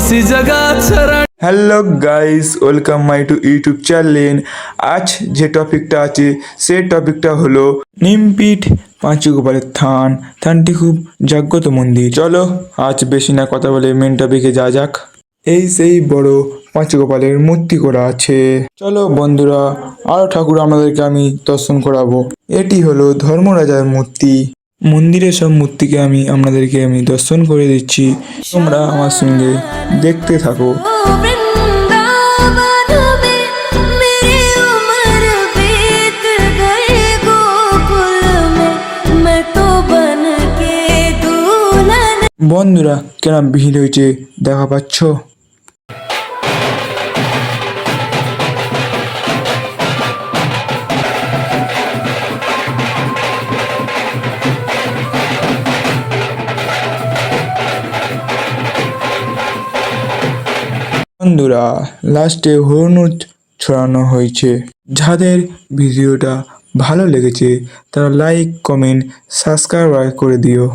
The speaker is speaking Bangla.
इसी जगह छरा। Hello guys, welcome my to YouTube channel. আজ যে টপিকটা আছে সেই টপিকটা হলো নিমপিঠ পাঁচুগোপালের থানটি খুব জাগ্রত মন্দির। চলো আজ বেশি না কথা বলে মেন টপিকে যা যাক। এই সেই বড় পাঁচুগোপালের মূর্তি করা আছে। চলো বন্ধুরা, আরো ঠাকুর আমাদেরকে আমি দর্শন করাবো। এটি হলো ধর্মরাজার মূর্তি। মন্দিরের সব মূর্তিকে আপনাদেরকে দর্শন করে দিচ্ছি, তোমরা আমার সঙ্গে দেখতে থাকো। বন্ধুরা কেন ভিড় হয়েছে দেখা পাচ্ছ? বন্ধুরা লাস্টে হলুদ ছড়ানো হয়েছে। যাদের ভিডিওটা ভালো লেগেছে তারা লাইক, কমেন্ট, সাবস্ক্রাইব করে দিও।